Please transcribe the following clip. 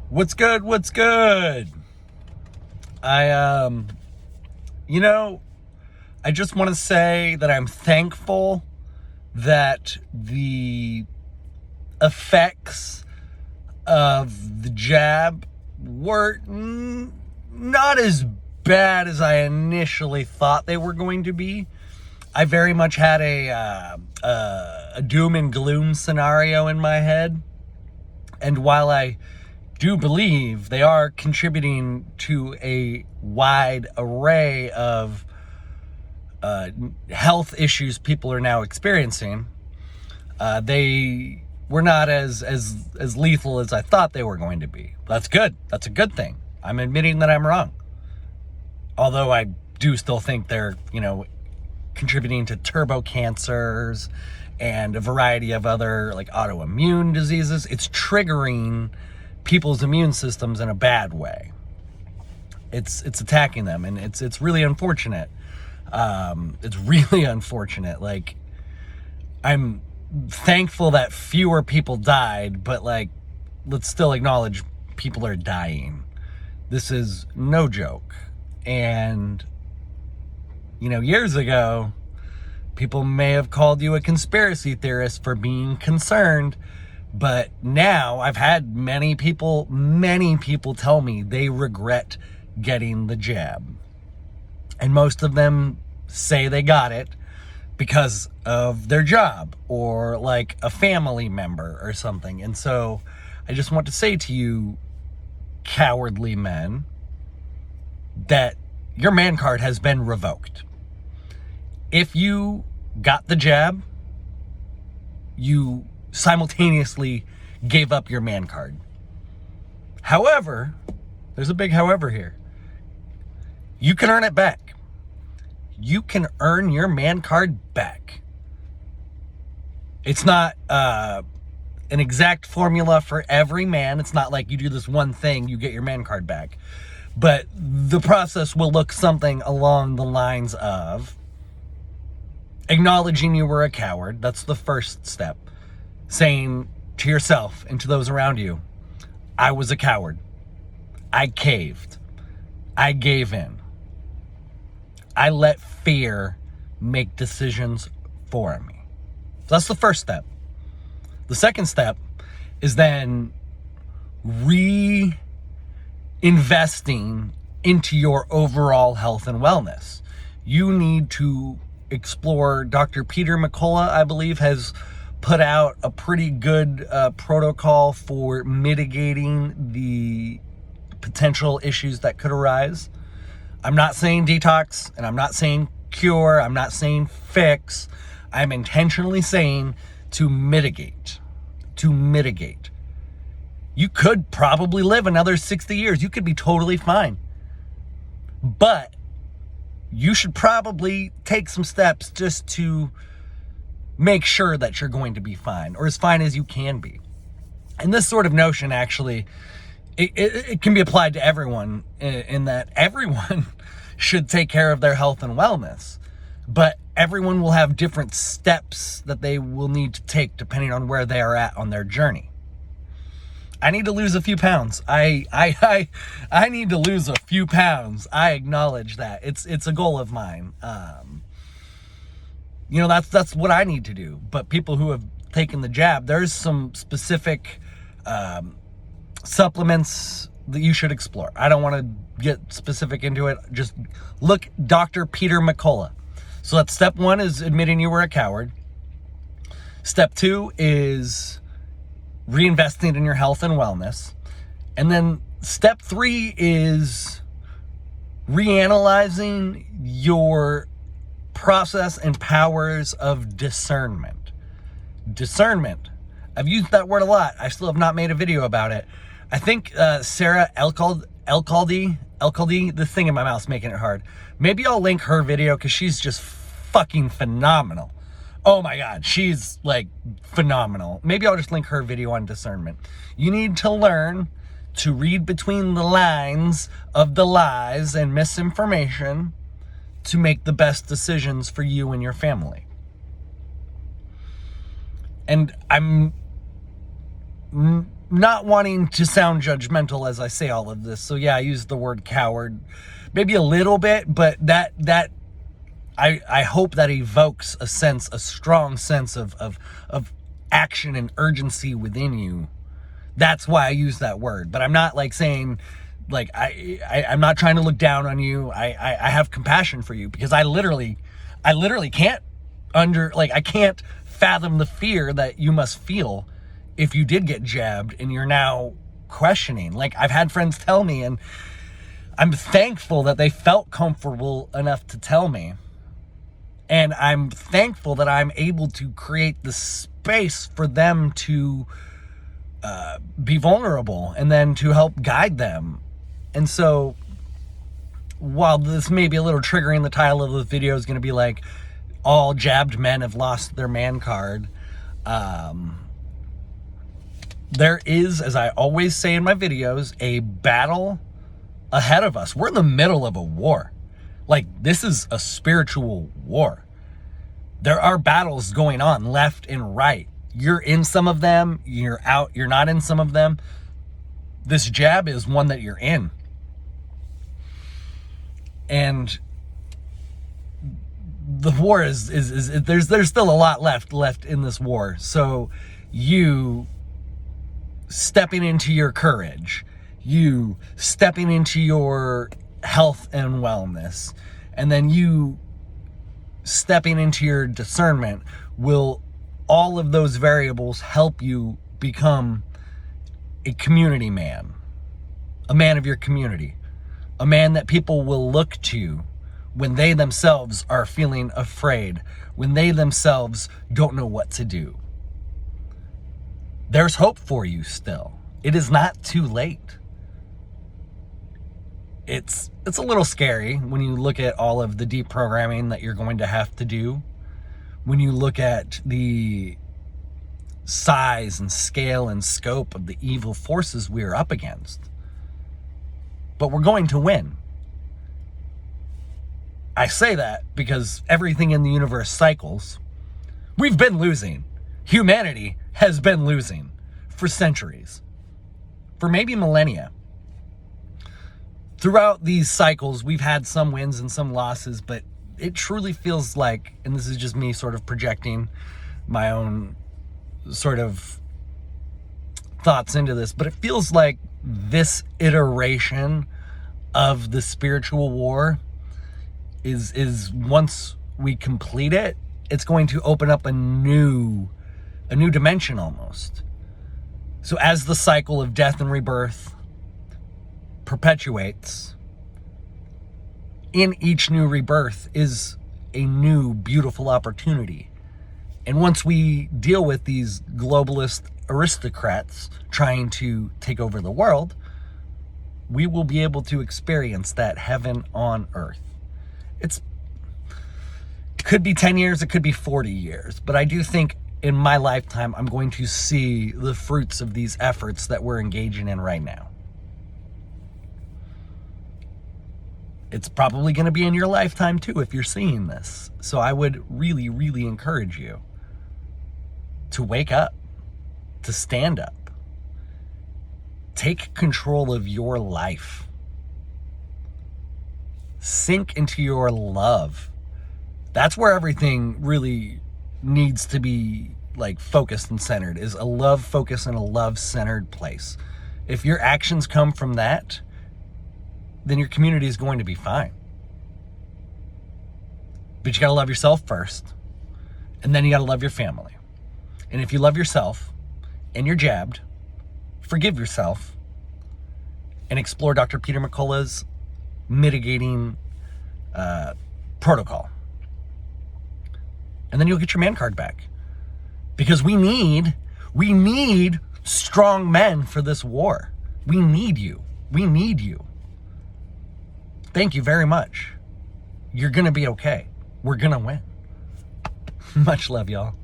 What's good? What's good? I I just want to say that I'm thankful that the effects of the jab were not as bad as I initially thought they were going to be. I very much had a doom and gloom scenario in my head. And while I do believe they are contributing to a wide array of health issues people are now experiencing, they were not as lethal as I thought they were going to be. That's good. That's a good thing. I'm admitting that I'm wrong. Although I do still think they're, contributing to turbo cancers and a variety of other like autoimmune diseases. It's triggering people's immune systems in a bad way. It's attacking them, and it's really unfortunate. It's really unfortunate. Like, I'm thankful that fewer people died, but let's still acknowledge people are dying. This is no joke. And years ago, people may have called you a conspiracy theorist for being concerned, but now I've had many people tell me they regret getting the jab. And most of them say they got it because of their job or like a family member or something. And so I just want to say to you, cowardly men, that your man card has been revoked. If you got the jab, you simultaneously gave up your man card. However, there's a big however here. You can earn it back. You can earn your man card back. It's not an exact formula for every man. It's not like you do this one thing, you get your man card back. But the process will look something along the lines of acknowledging you were a coward. That's the first step. Saying to yourself and to those around you, I was a coward. I caved. I gave in. I let fear make decisions for me. So that's the first step. The second step is then reinvesting into your overall health and wellness. You need to explore. Dr. Peter McCullough, I believe, has put out a pretty good protocol for mitigating the potential issues that could arise. I'm not saying detox, and I'm not saying cure, I'm not saying fix. I'm intentionally saying to mitigate. To mitigate. You could probably live another 60 years. You could be totally fine. But you should probably take some steps just to make sure that you're going to be fine, or as fine as you can be. And this sort of notion, actually, it can be applied to everyone, in that everyone should take care of their health and wellness. But everyone will have different steps that they will need to take depending on where they are at on their journey. I need to lose a few pounds. I need to lose a few pounds. I acknowledge that. It's a goal of mine. That's what I need to do. But people who have taken the jab, there's some specific supplements that you should explore. I don't want to get specific into it. Just look, Dr. Peter McCullough. So that's step one, is admitting you were a coward. Step two is reinvesting in your health and wellness. And then step three is reanalyzing your process and powers of discernment. Discernment. I've used that word a lot. I still have not made a video about it. I think Sarah Elkaldi, the thing in my mouth's making it hard. Maybe I'll link her video because she's just fucking phenomenal. Oh my God, she's like phenomenal. Maybe I'll just link her video on discernment. You need to learn to read between the lines of the lies and misinformation to make the best decisions for you and your family. And I'm not wanting to sound judgmental as I say all of this. So yeah, I use the word coward maybe a little bit, but that I hope that evokes a strong sense of action and urgency within you. That's why I use that word. But I'm not like saying, like, I'm not trying to look down on you. I have compassion for you, because I literally can't I can't fathom the fear that you must feel if you did get jabbed and you're now questioning. Like, I've had friends tell me, and I'm thankful that they felt comfortable enough to tell me. And I'm thankful that I'm able to create the space for them to be vulnerable and then to help guide them. And so, while this may be a little triggering, the title of the video is going to be like, all jabbed men have lost their man card. There is, as I always say in my videos, a battle ahead of us. We're in the middle of a war. Like, this is a spiritual war. There are battles going on left and right. You're in some of them, you're out, you're not in some of them. This jab is one that you're in. And the war is there's still a lot left in this war. So you stepping into your courage, you stepping into your health and wellness, and then you stepping into your discernment, will all of those variables help you become a community man, a man of your community, a man that people will look to when they themselves are feeling afraid, when they themselves don't know what to do. There's hope for you still. It is not too late. It's a little scary when you look at all of the deprogramming that you're going to have to do, when you look at the size and scale and scope of the evil forces we're up against. But we're going to win. I say that because everything in the universe cycles. We've been losing. Humanity has been losing for centuries, for maybe millennia. Throughout these cycles, we've had some wins and some losses, but it truly feels like, and this is just me sort of projecting my own sort of thoughts into this, but it feels like this iteration of the spiritual war is once we complete it, it's going to open up a new dimension almost. So as the cycle of death and rebirth perpetuates, in each new rebirth is a new beautiful opportunity. And once we deal with these globalist aristocrats trying to take over the world, we will be able to experience that heaven on earth. It could be 10 years, it could be 40 years, but I do think in my lifetime, I'm going to see the fruits of these efforts that we're engaging in right now. It's probably going to be in your lifetime too if you're seeing this. So I would really, really encourage you to wake up, to stand up, take control of your life, sink into your love. That's where everything really needs to be like focused and centered, is a love focus and a love centered place. If your actions come from that, then your community is going to be fine. But you got to love yourself first, and then you got to love your family. And if you love yourself and you're jabbed, forgive yourself and explore Dr. Peter McCullough's mitigating protocol. And then you'll get your man card back. Because we need strong men for this war. We need you. We need you. Thank you very much. You're going to be okay. We're going to win. Much love, y'all.